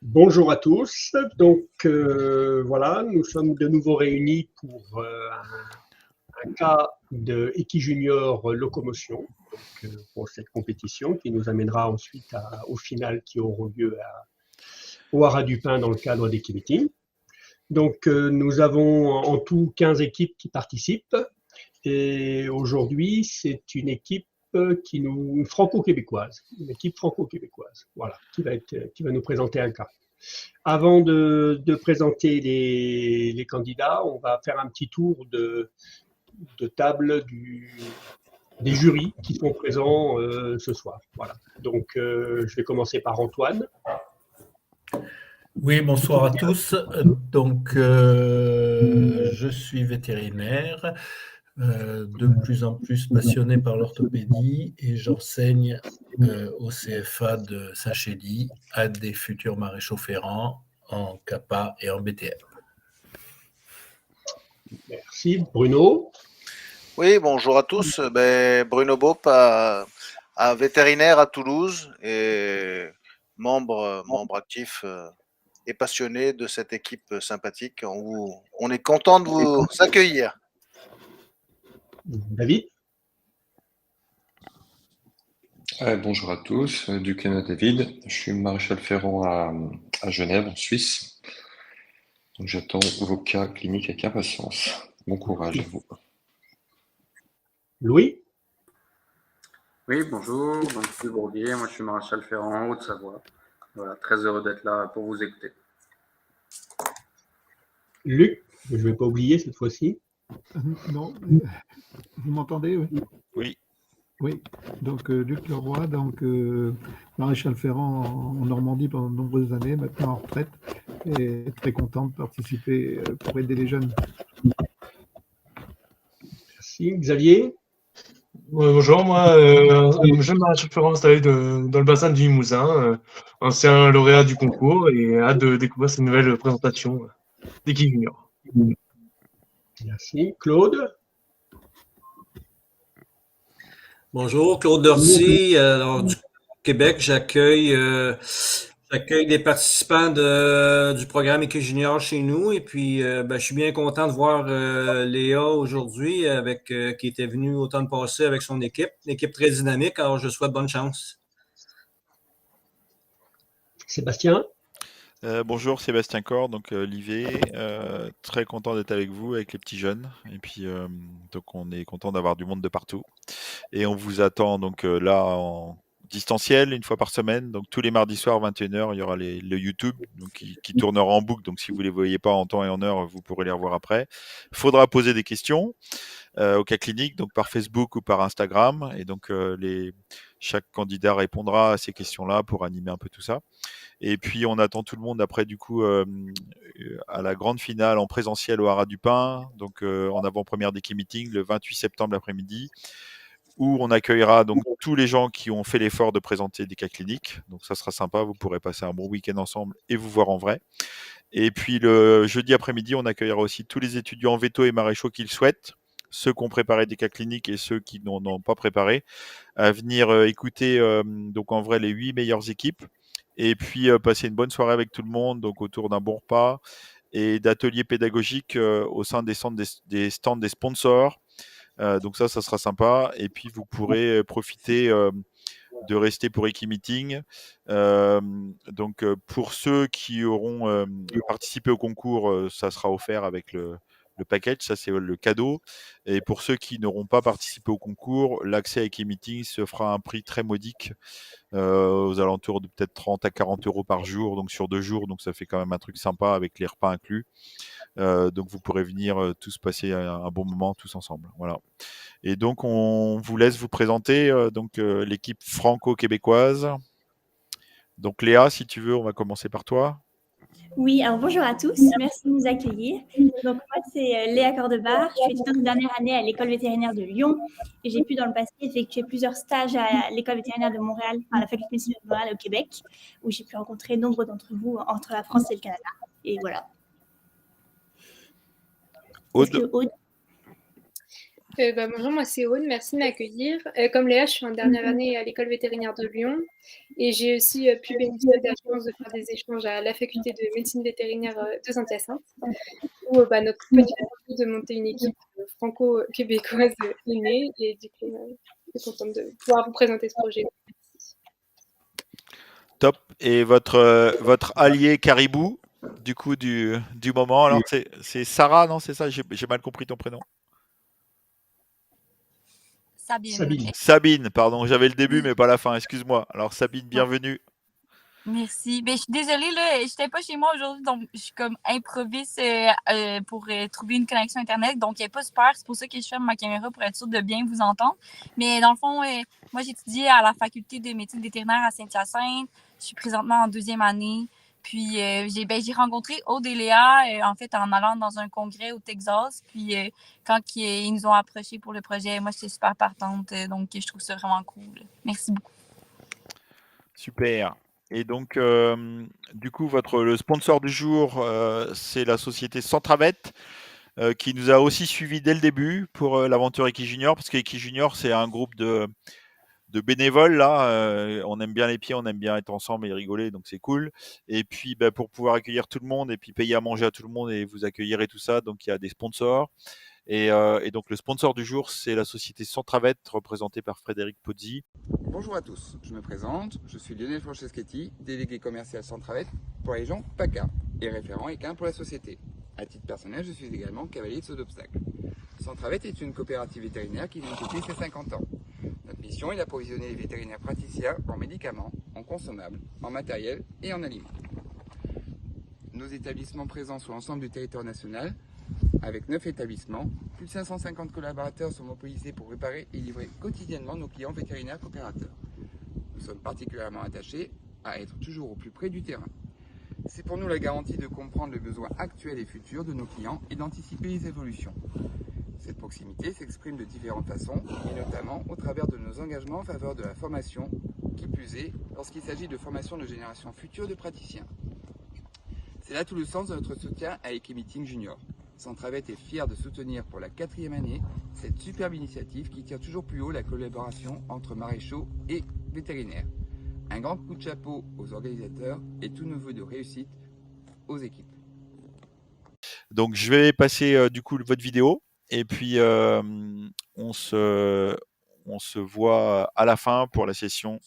Bonjour à tous. Donc voilà, nous sommes de nouveau réunis pour un cas de Equijunior Locomotion, donc, pour cette compétition qui nous amènera ensuite aux finales qui auront lieu au Haras du Pin dans le cadre d'Equimeeting. Donc nous avons en tout 15 équipes qui participent et aujourd'hui c'est une équipe franco-québécoise, une équipe franco-québécoise, voilà, qui va nous présenter un cas. Avant de présenter les candidats, on va faire un petit tour de table des jurys qui sont présents ce soir. Voilà. Donc, je vais commencer par Antoine. Oui, bonsoir à tous. Je suis vétérinaire, de plus en plus passionné par l'orthopédie et j'enseigne au CFA de Saint-Chély à des futurs maréchaux ferrants en CAPA et en BTM. Merci. Bruno. Oui, bonjour à tous. Bruno Bopp, vétérinaire à Toulouse et membre actif et passionné de cette équipe sympathique où on est content de vous accueillir. David. Bonjour à tous, Duquesne David, je suis maréchal ferrant à Genève, en Suisse. Donc j'attends vos cas cliniques avec impatience. Bon courage à vous. Louis. Oui, bonjour, donc je suis Bourdier, moi je suis maréchal ferrant en Haute-Savoie. Voilà, très heureux d'être là pour vous écouter. Luc, je ne vais pas oublier cette fois-ci. Non, vous m'entendez? Oui. Oui. Oui, donc Luc Leroy, donc maréchal ferrant en Normandie pendant de nombreuses années, maintenant en retraite, et très content de participer pour aider les jeunes. Merci. Xavier. Bonjour, moi, jeune maréchal ferrant installé dans le bassin du Limousin, ancien lauréat du concours et hâte de découvrir cette nouvelle présentation d'Equijunior. Merci. Claude. Bonjour, Claude Dorcy, du Québec. J'accueille des participants du programme Equijunior chez nous et puis je suis bien content de voir Léa aujourd'hui qui était venue automne passé avec son équipe, une équipe très dynamique. Alors, je souhaite bonne chance. Sébastien. Bonjour, Sébastien Cor, donc l'IV, très content d'être avec vous, avec les petits jeunes, et puis donc on est content d'avoir du monde de partout, et on vous attend donc là en distanciel une fois par semaine, donc tous les mardis soirs 21h, il y aura le YouTube donc, qui tournera en boucle, donc si vous ne les voyez pas en temps et en heure, vous pourrez les revoir après. Il faudra poser des questions au cas clinique, donc par Facebook ou par Instagram, et donc chaque candidat répondra à ces questions-là pour animer un peu tout ça. Et puis on attend tout le monde après du coup à la grande finale en présentiel au Haras du Pin, donc en avant-première d'Equimeeting le 28 septembre l'après-midi, où on accueillera donc tous les gens qui ont fait l'effort de présenter des cas cliniques. Donc ça sera sympa, vous pourrez passer un bon week-end ensemble et vous voir en vrai. Et puis le jeudi après-midi, on accueillera aussi tous les étudiants en veto et maréchaux qui le souhaitent, ceux qui ont préparé des cas cliniques et ceux qui n'en ont pas préparé, à venir écouter donc en vrai les 8 meilleures équipes. Et puis passer une bonne soirée avec tout le monde, donc autour d'un bon repas et d'ateliers pédagogiques au sein des stands des sponsors. Donc ça sera sympa. Et puis vous pourrez profiter de rester pour Equimeeting. Donc pour ceux qui auront participé au concours, ça sera offert avec le package, ça c'est le cadeau. Et pour ceux qui n'auront pas participé au concours, l'accès à Equimeeting se fera à un prix très modique, aux alentours de peut-être 30 à 40 euros par jour, donc sur 2 jours, donc ça fait quand même un truc sympa avec les repas inclus. Donc vous pourrez venir tous passer un bon moment tous ensemble. Voilà. Et donc on vous laisse vous présenter l'équipe franco-québécoise. Donc Léa, si tu veux, on va commencer par toi. Oui, alors bonjour à tous, merci de nous accueillir. Donc moi c'est Léa Cordebar, je suis étudiante de dernière année à l'école vétérinaire de Lyon et j'ai pu dans le passé effectuer plusieurs stages à l'école vétérinaire de Montréal, à la faculté municipale de Montréal au Québec, où j'ai pu rencontrer nombre d'entre vous entre la France et le Canada. Et voilà. Aude. Aude. Bonjour, moi c'est Aude, merci de m'accueillir. Comme Léa, je suis en dernière année à l'école vétérinaire de Lyon et j'ai aussi pu bénéficier de la chance de faire des échanges à la faculté de médecine vétérinaire de Saint-Hyacinthe, où notre petit projet de monter une équipe franco-québécoise est née et du coup, je suis contente de pouvoir vous présenter ce projet. Top. Et votre allié Caribou, du coup, du moment, alors c'est Sarah, non, c'est ça? J'ai mal compris ton prénom. Sabine. Sabine, pardon, j'avais le début mais pas la fin, excuse-moi. Alors Sabine, bienvenue. Merci. Je suis désolée, là, j'étais pas chez moi aujourd'hui, donc je suis comme improvise pour trouver une connexion Internet, donc il n'est pas super, c'est pour ça que je ferme ma caméra pour être sûre de bien vous entendre. Mais dans le fond, moi j'étudie à la faculté de médecine vétérinaire à Saint-Hyacinthe, je suis présentement en 2e année, puis j'ai rencontré Aude et Léa en fait en allant dans un congrès au Texas, puis quand ils nous ont approchés pour le projet, moi j'étais super partante, donc je trouve ça vraiment cool. Merci beaucoup. Super. Et donc, du coup, le sponsor du jour, c'est la société Centravet, qui nous a aussi suivis dès le début pour l'aventure Equijunior, parce qu'Equijunior, c'est un groupe de bénévoles, là. On aime bien les pieds, on aime bien être ensemble et rigoler, donc c'est cool. Et puis, pour pouvoir accueillir tout le monde et puis payer à manger à tout le monde et vous accueillir et tout ça, donc il y a des sponsors. Et donc, le sponsor du jour, c'est la société Centravet, représentée par Frédéric Pozzi. Bonjour à tous, je me présente, je suis Lionel Franceschetti, délégué commercial Centravet pour la région PACA et référent équin pour la société. À titre personnel, je suis également cavalier de saut d'obstacle. Centravet est une coopérative vétérinaire qui vient de fêter ses 50 ans. Notre mission est d'approvisionner les vétérinaires praticiens en médicaments, en consommables, en matériel et en aliments. Nos établissements présents sur l'ensemble du territoire national, avec 9 établissements, plus de 550 collaborateurs sont mobilisés pour réparer et livrer quotidiennement nos clients vétérinaires coopérateurs. Nous sommes particulièrement attachés à être toujours au plus près du terrain. C'est pour nous la garantie de comprendre les besoins actuels et futurs de nos clients et d'anticiper les évolutions. Cette proximité s'exprime de différentes façons, et notamment au travers de nos engagements en faveur de la formation, qui plus est lorsqu'il s'agit de formation de générations futures de praticiens. C'est là tout le sens de notre soutien à Equimeeting Junior. Centravet est fier de soutenir pour la 4e année cette superbe initiative qui tire toujours plus haut la collaboration entre maréchaux et vétérinaires. Un grand coup de chapeau aux organisateurs et tous nos vœux de réussite aux équipes. Donc je vais passer du coup votre vidéo et puis on se voit à la fin pour la session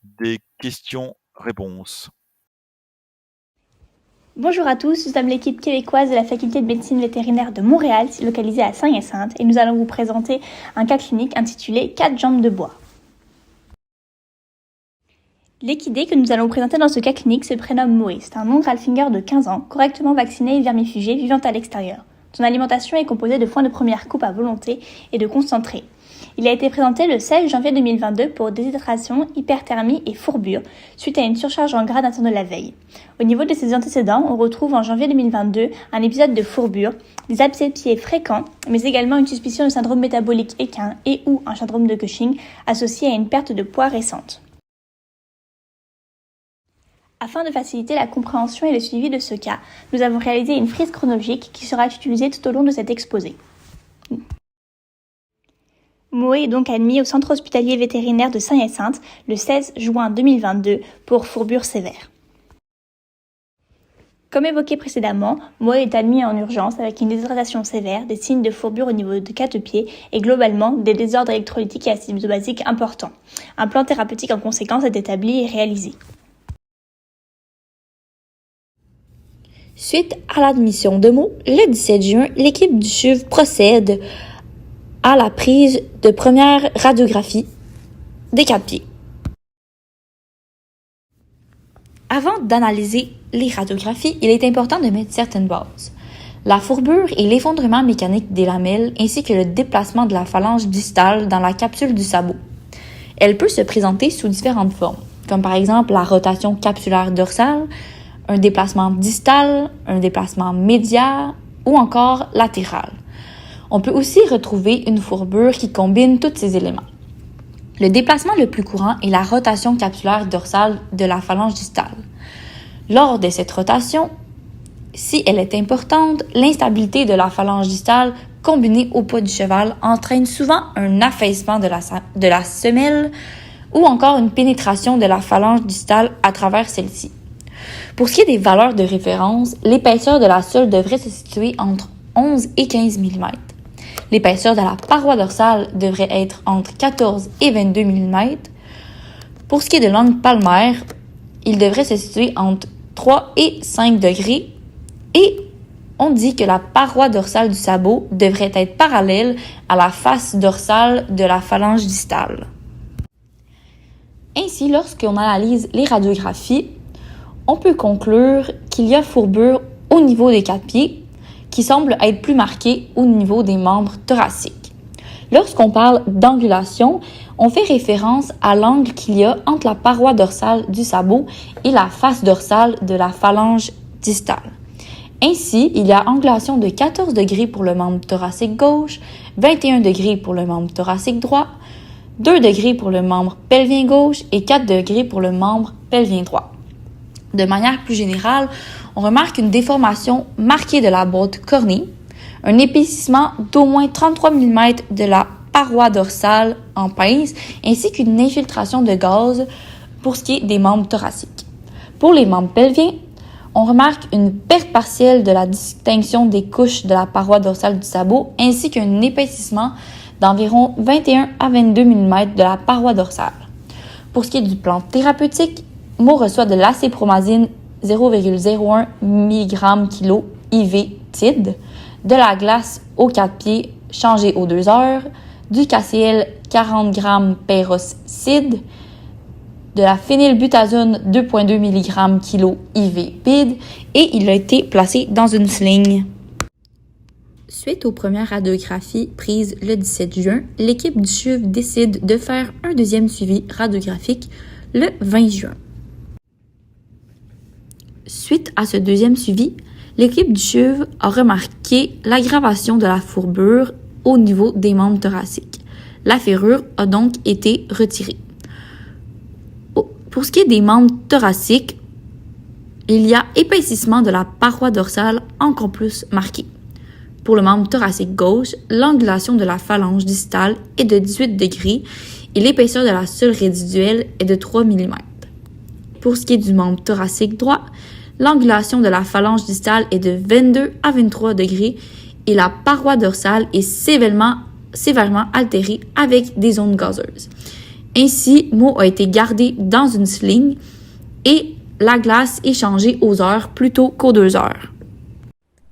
des questions-réponses. Bonjour à tous, nous sommes l'équipe québécoise de la faculté de médecine vétérinaire de Montréal, localisée à Saint-Hyacinthe, et nous allons vous présenter un cas clinique intitulé 4 jambes de bois. L'équidé que nous allons vous présenter dans ce cas clinique se prénomme Moé. C'est un non-gralfinger de 15 ans, correctement vacciné et vermifugé, vivant à l'extérieur. Son alimentation est composée de foin de première coupe à volonté et de concentré. Il a été présenté le 16 janvier 2022 pour déshydratation, hyperthermie et fourbure, suite à une surcharge en gras d'un temps de la veille. Au niveau de ses antécédents, on retrouve en janvier 2022 un épisode de fourbure, des abcès de pieds fréquents, mais également une suspicion de syndrome métabolique équin et ou un syndrome de Cushing associé à une perte de poids récente. Afin de faciliter la compréhension et le suivi de ce cas, nous avons réalisé une frise chronologique qui sera utilisée tout au long de cet exposé. Moé est donc admis au centre hospitalier vétérinaire de Saint-Hyacinthe le 16 juin 2022 pour fourbure sévère. Comme évoqué précédemment, Moé est admis en urgence avec une déshydratation sévère, des signes de fourbure au niveau de 4 pieds et globalement des désordres électrolytiques et acides basiques importants. Un plan thérapeutique en conséquence est établi et réalisé. Suite à l'admission de Mo, le 17 juin, l'équipe du CHUV procède à la prise de première radiographie des 4 pieds. Avant d'analyser les radiographies, il est important de mettre certaines bases. La fourbure et l'effondrement mécanique des lamelles ainsi que le déplacement de la phalange distale dans la capsule du sabot. Elle peut se présenter sous différentes formes, comme par exemple la rotation capsulaire dorsale, un déplacement distal, un déplacement médial ou encore latéral. On peut aussi retrouver une fourbure qui combine tous ces éléments. Le déplacement le plus courant est la rotation capsulaire dorsale de la phalange distale. Lors de cette rotation, si elle est importante, l'instabilité de la phalange distale combiné au poids du cheval entraîne souvent un affaissement de la semelle ou encore une pénétration de la phalange distale à travers celle-ci. Pour ce qui est des valeurs de référence, l'épaisseur de la sole devrait se situer entre 11 et 15 mm. L'épaisseur de la paroi dorsale devrait être entre 14 et 22 mm. Pour ce qui est de l'angle palmaire, il devrait se situer entre 3 et 5 degrés. Et on dit que la paroi dorsale du sabot devrait être parallèle à la face dorsale de la phalange distale. Ainsi, lorsqu'on analyse les radiographies, on peut conclure qu'il y a fourbure au niveau des 4 pieds qui semble être plus marquée au niveau des membres thoraciques. Lorsqu'on parle d'angulation, on fait référence à l'angle qu'il y a entre la paroi dorsale du sabot et la face dorsale de la phalange distale. Ainsi, il y a angulation de 14 degrés pour le membre thoracique gauche, 21 degrés pour le membre thoracique droit, 2 degrés pour le membre pelvien gauche et 4 degrés pour le membre pelvien droit. De manière plus générale, on remarque une déformation marquée de la boîte cornée, un épaississement d'au moins 33 mm de la paroi dorsale en pince, ainsi qu'une infiltration de gaz pour ce qui est des membres thoraciques. Pour les membres pelviens, on remarque une perte partielle de la distinction des couches de la paroi dorsale du sabot, ainsi qu'un épaississement d'environ 21 à 22 mm de la paroi dorsale. Pour ce qui est du plan thérapeutique, Mo reçoit de l'acépromazine 0,01 mg/kg IV TID, de la glace aux 4 pieds changée aux 2 heures, du KCL 40 g Péros CID, de la phénylbutazone 2,2 mg/kg IV PID et il a été placé dans une sling. Suite aux premières radiographies prises le 17 juin, l'équipe du CHUV décide de faire un deuxième suivi radiographique le 20 juin. Suite à ce deuxième suivi, l'équipe du CHUV a remarqué l'aggravation de la fourbure au niveau des membres thoraciques. La ferrure a donc été retirée. Pour ce qui est des membres thoraciques, il y a épaississement de la paroi dorsale encore plus marqué. Pour le membre thoracique gauche, l'angulation de la phalange distale est de 18 degrés et l'épaisseur de la sole résiduelle est de 3 mm. Pour ce qui est du membre thoracique droit, l'angulation de la phalange distale est de 22 à 23 degrés et la paroi dorsale est sévèrement altérée avec des zones gazeuses. Ainsi, Mo a été gardé dans une sling et la glace est changée aux heures plutôt qu'aux 2 heures.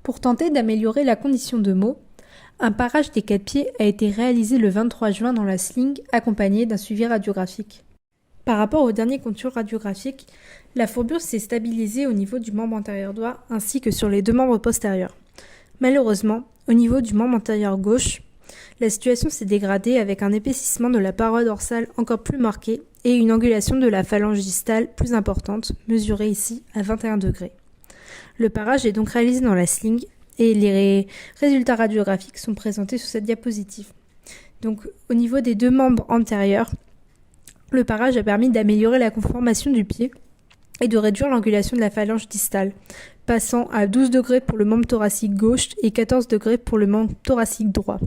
Pour tenter d'améliorer la condition de Mo, un parage des 4 pieds a été réalisé le 23 juin dans la sling accompagné d'un suivi radiographique. Par rapport au dernier contour radiographique, la fourbure s'est stabilisée au niveau du membre antérieur droit ainsi que sur les 2 membres postérieurs. Malheureusement, au niveau du membre antérieur gauche, la situation s'est dégradée avec un épaississement de la paroi dorsale encore plus marqué et une angulation de la phalange distale plus importante, mesurée ici à 21 degrés. Le parage est donc réalisé dans la sling et les résultats radiographiques sont présentés sur cette diapositive. Donc, au niveau des 2 membres antérieurs, le parage a permis d'améliorer la conformation du pied et de réduire l'angulation de la phalange distale, passant à 12 degrés pour le membre thoracique gauche et 14 degrés pour le membre thoracique droit.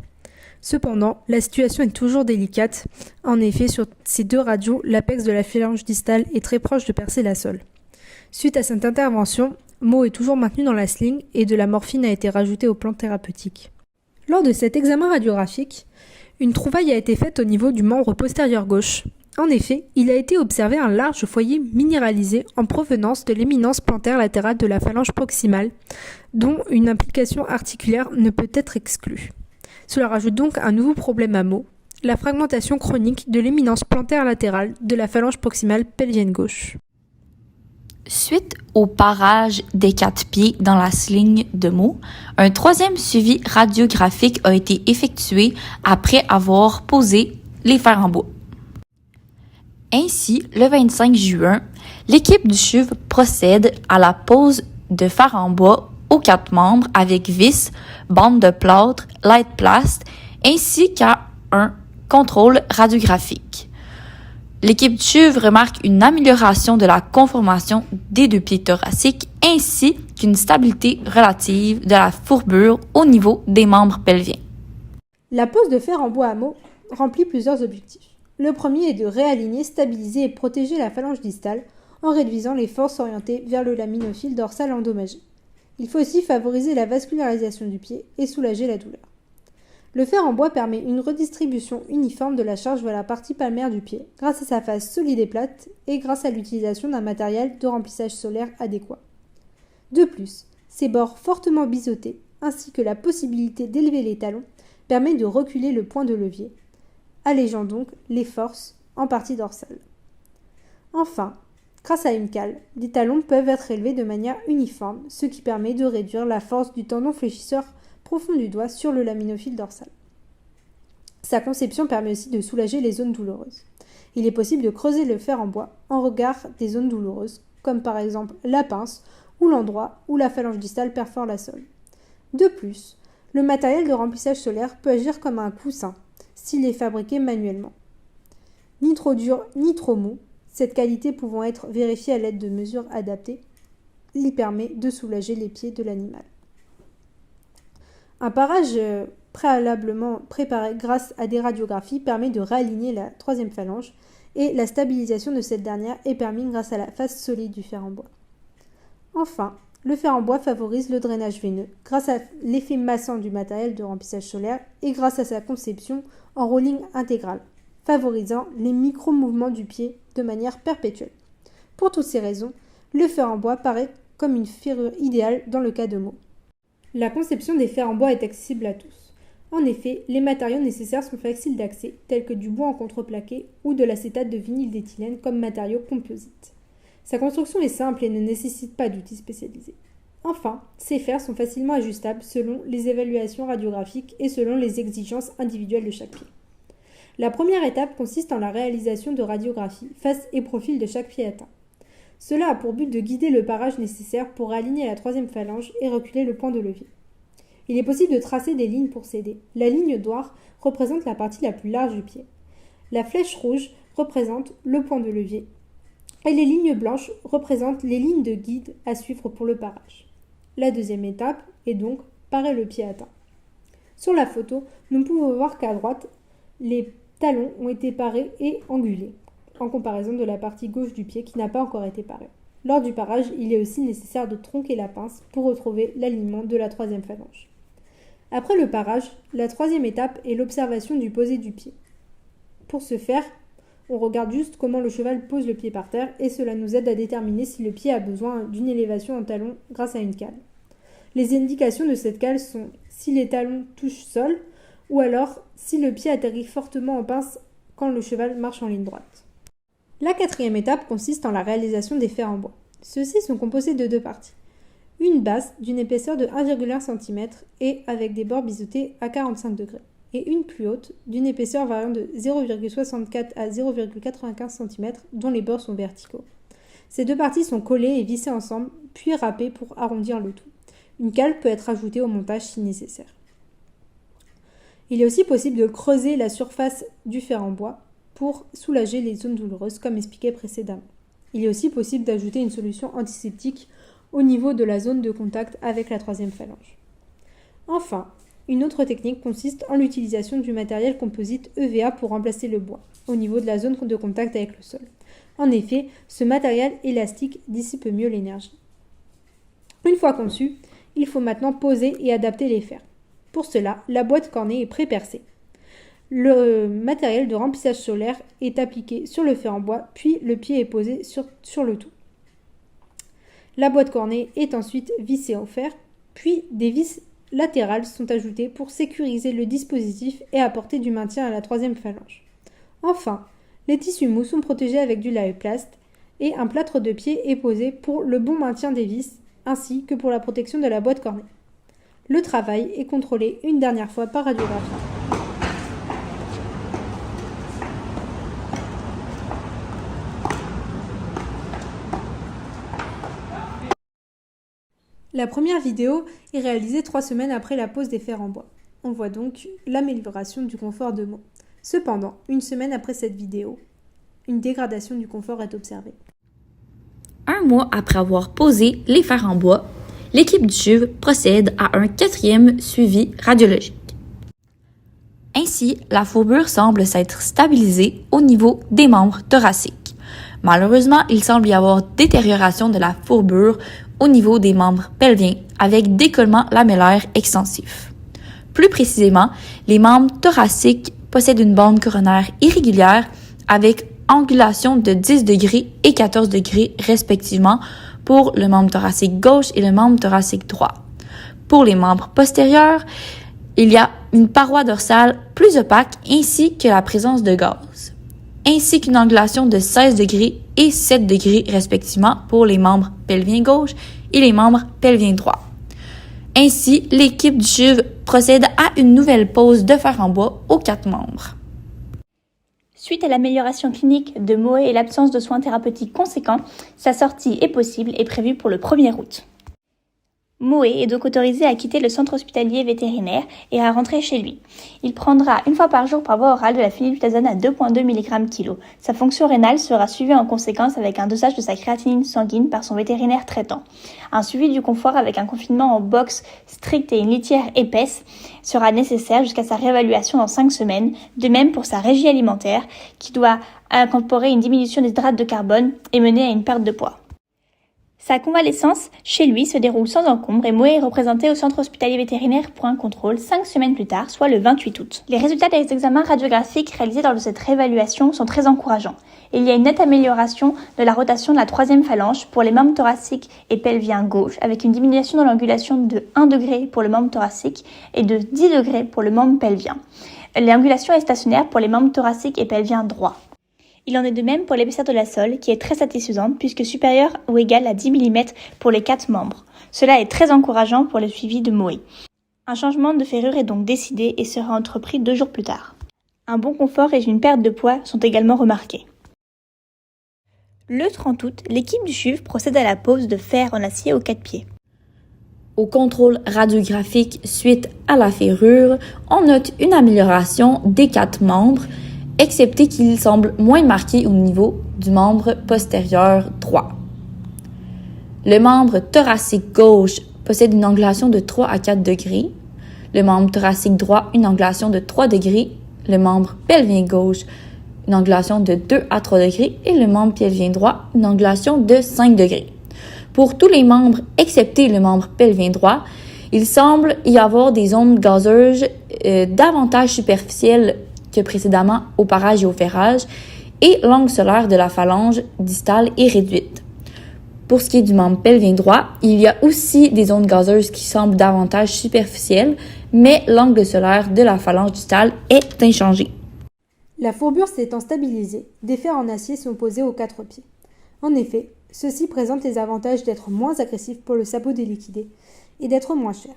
Cependant, la situation est toujours délicate. En effet, sur ces 2 radios, l'apex de la phalange distale est très proche de percer la sole. Suite à cette intervention, Mo est toujours maintenu dans la sling et de la morphine a été rajoutée au plan thérapeutique. Lors de cet examen radiographique, une trouvaille a été faite au niveau du membre postérieur gauche. En effet, il a été observé un large foyer minéralisé en provenance de l'éminence plantaire latérale de la phalange proximale, dont une implication articulaire ne peut être exclue. Cela rajoute donc un nouveau problème à Mo, la fragmentation chronique de l'éminence plantaire latérale de la phalange proximale pelvienne gauche. Suite au parage des 4 pieds dans la sling de Mo, un 3e suivi radiographique a été effectué après avoir posé les fers en bois. Ainsi, le 25 juin, l'équipe du CHUV procède à la pose de fer en bois aux 4 membres avec vis, bande de plâtre, light plast, ainsi qu'à un contrôle radiographique. L'équipe du CHUV remarque une amélioration de la conformation des 2 pieds thoraciques ainsi qu'une stabilité relative de la fourbure au niveau des membres pelviens. La pose de fer en bois à mots remplit plusieurs objectifs. Le premier est de réaligner, stabiliser et protéger la phalange distale en réduisant les forces orientées vers le laminophile dorsal endommagé. Il faut aussi favoriser la vascularisation du pied et soulager la douleur. Le fer en bois permet une redistribution uniforme de la charge vers la partie palmaire du pied grâce à sa face solide et plate et grâce à l'utilisation d'un matériel de remplissage solaire adéquat. De plus, ses bords fortement biseautés ainsi que la possibilité d'élever les talons permet de reculer le point de levier, allégeant donc les forces en partie dorsale. Enfin, grâce à une cale, les talons peuvent être élevés de manière uniforme, ce qui permet de réduire la force du tendon fléchisseur profond du doigt sur le laminophile dorsal. Sa conception permet aussi de soulager les zones douloureuses. Il est possible de creuser le fer en bois en regard des zones douloureuses, comme par exemple la pince ou l'endroit où la phalange distale perfore la sole. De plus, le matériel de remplissage solaire peut agir comme un coussin s'il est fabriqué manuellement. Ni trop dur ni trop mou, cette qualité pouvant être vérifiée à l'aide de mesures adaptées, il permet de soulager les pieds de l'animal. Un parage préalablement préparé grâce à des radiographies permet de réaligner la troisième phalange et la stabilisation de cette dernière est permise grâce à la face solide du fer en bois. Enfin, le fer en bois favorise le drainage veineux grâce à l'effet massant du matériel de remplissage solaire et grâce à sa conception en rolling intégral, favorisant les micro-mouvements du pied de manière perpétuelle. Pour toutes ces raisons, le fer en bois paraît comme une ferrure idéale dans le cas de mots. La conception des fers en bois est accessible à tous. En effet, les matériaux nécessaires sont faciles d'accès, tels que du bois en contreplaqué ou de l'acétate de vinyle-d'éthylène comme matériau composite. Sa construction est simple et ne nécessite pas d'outils spécialisés. Enfin, ces fers sont facilement ajustables selon les évaluations radiographiques et selon les exigences individuelles de chaque pied. La première étape consiste en la réalisation de radiographies, face et profil de chaque pied atteint. Cela a pour but de guider le parage nécessaire pour aligner la troisième phalange et reculer le point de levier. Il est possible de tracer des lignes pour s'aider. La ligne noire représente la partie la plus large du pied. La flèche rouge représente le point de levier. Et les lignes blanches représentent les lignes de guide à suivre pour le parage. La deuxième étape est donc parer le pied atteint. Sur la photo, nous pouvons voir qu'à droite, les talons ont été parés et angulés, en comparaison de la partie gauche du pied qui n'a pas encore été parée. Lors du parage, il est aussi nécessaire de tronquer la pince pour retrouver l'alignement de la troisième phalange. Après le parage, la troisième étape est l'observation du posé du pied. Pour ce faire, on regarde juste comment le cheval pose le pied par terre et cela nous aide à déterminer si le pied a besoin d'une élévation en talon grâce à une cale. Les indications de cette cale sont si les talons touchent sol ou alors si le pied atterrit fortement en pince quand le cheval marche en ligne droite. La quatrième étape consiste en la réalisation des fers en bois. Ceux-ci sont composés de deux parties. Une basse d'une épaisseur de 1,1 cm et avec des bords biseautés à 45 degrés. Et une plus haute d'une épaisseur variant de 0,64 à 0,95 cm dont les bords sont verticaux. Ces deux parties sont collées et vissées ensemble, puis râpées pour arrondir le tout. Une cale peut être ajoutée au montage si nécessaire. Il est aussi possible de creuser la surface du fer en bois pour soulager les zones douloureuses comme expliqué précédemment. Il est aussi possible d'ajouter une solution antiseptique au niveau de la zone de contact avec la troisième phalange. Enfin, une autre technique consiste en l'utilisation du matériel composite EVA pour remplacer le bois, au niveau de la zone de contact avec le sol. En effet, ce matériel élastique dissipe mieux l'énergie. Une fois conçu, il faut maintenant poser et adapter les fers. Pour cela, la boîte cornée est pré-percée. Le matériel de remplissage solaire est appliqué sur le fer en bois, puis le pied est posé sur le tout. La boîte cornée est ensuite vissée au fer, puis des vis latérales sont ajoutées pour sécuriser le dispositif et apporter du maintien à la troisième phalange. Enfin, les tissus mous sont protégés avec du laveplast et un plâtre de pied est posé pour le bon maintien des vis ainsi que pour la protection de la boîte cornée. Le travail est contrôlé une dernière fois par radiographie. La première vidéo est réalisée 3 semaines après la pose des fers en bois. On voit donc l'amélioration du confort de mot. Cependant, une semaine après cette vidéo, une dégradation du confort est observée. 1 mois après avoir posé les fers en bois, l'équipe du CHUV procède à un 4e suivi radiologique. Ainsi, la fourbure semble s'être stabilisée au niveau des membres thoraciques. Malheureusement, il semble y avoir détérioration de la fourbure au niveau des membres pelviens avec décollement lamellaire extensif. Plus précisément, les membres thoraciques possèdent une bande coronaire irrégulière avec angulation de 10 degrés et 14 degrés respectivement pour le membre thoracique gauche et le membre thoracique droit. Pour les membres postérieurs, il y a une paroi dorsale plus opaque ainsi que la présence de gaz, ainsi qu'une angulation de 16 degrés et 7 degrés respectivement pour les membres pelviens gauche et les membres pelviens droit. Ainsi, l'équipe du CHUV procède à une nouvelle pose de fer en bois aux 4 membres. Suite à l'amélioration clinique de Moé et l'absence de soins thérapeutiques conséquents, sa sortie est possible et prévue pour le 1er août. Moé est donc autorisé à quitter le centre hospitalier vétérinaire et à rentrer chez lui. Il prendra une fois par jour par voie orale de la phénylbutazone à 2,2 mg/kg. Sa fonction rénale sera suivie en conséquence avec un dosage de sa créatinine sanguine par son vétérinaire traitant. Un suivi du confort avec un confinement en box strict et une litière épaisse sera nécessaire jusqu'à sa réévaluation dans 5 semaines, de même pour sa régie alimentaire qui doit incorporer une diminution des hydrates de carbone et mener à une perte de poids. Sa convalescence chez lui se déroule sans encombre et Moé est représenté au centre hospitalier vétérinaire pour un contrôle 5 semaines plus tard, soit le 28 août. Les résultats des examens radiographiques réalisés lors de cette réévaluation sont très encourageants. Il y a une nette amélioration de la rotation de la 3e phalange pour les membres thoraciques et pelviens gauche, avec une diminution de l'angulation de 1 degré pour le membre thoracique et de 10 degrés pour le membre pelvien. L'angulation est stationnaire pour les membres thoraciques et pelviens droits. Il en est de même pour l'épaisseur de la sole, qui est très satisfaisante puisque supérieure ou égale à 10 mm pour les 4 membres. Cela est très encourageant pour le suivi de Moé. Un changement de ferrure est donc décidé et sera entrepris 2 jours plus tard. Un bon confort et une perte de poids sont également remarqués. Le 30 août, l'équipe du CHUV procède à la pose de fer en acier aux 4 pieds. Au contrôle radiographique suite à la ferrure, on note une amélioration des 4 membres, excepté qu'il semble moins marqué au niveau du membre postérieur droit. Le membre thoracique gauche possède une angulation de 3 à 4 degrés, le membre thoracique droit une angulation de 3 degrés, le membre pelvien gauche une angulation de 2 à 3 degrés et le membre pelvien droit une angulation de 5 degrés. Pour tous les membres excepté le membre pelvien droit, il semble y avoir des zones gazeuses davantage superficielles que précédemment au parage et au ferrage, et l'angle solaire de la phalange distale est réduite. Pour ce qui est du membre pelvien droit, il y a aussi des zones gazeuses qui semblent davantage superficielles, mais l'angle solaire de la phalange distale est inchangé. La fourbure s'étant stabilisée, des fers en acier sont posés aux 4 pieds. En effet, ceux-ci présentent les avantages d'être moins agressifs pour le sabot déliquidé et d'être moins chers.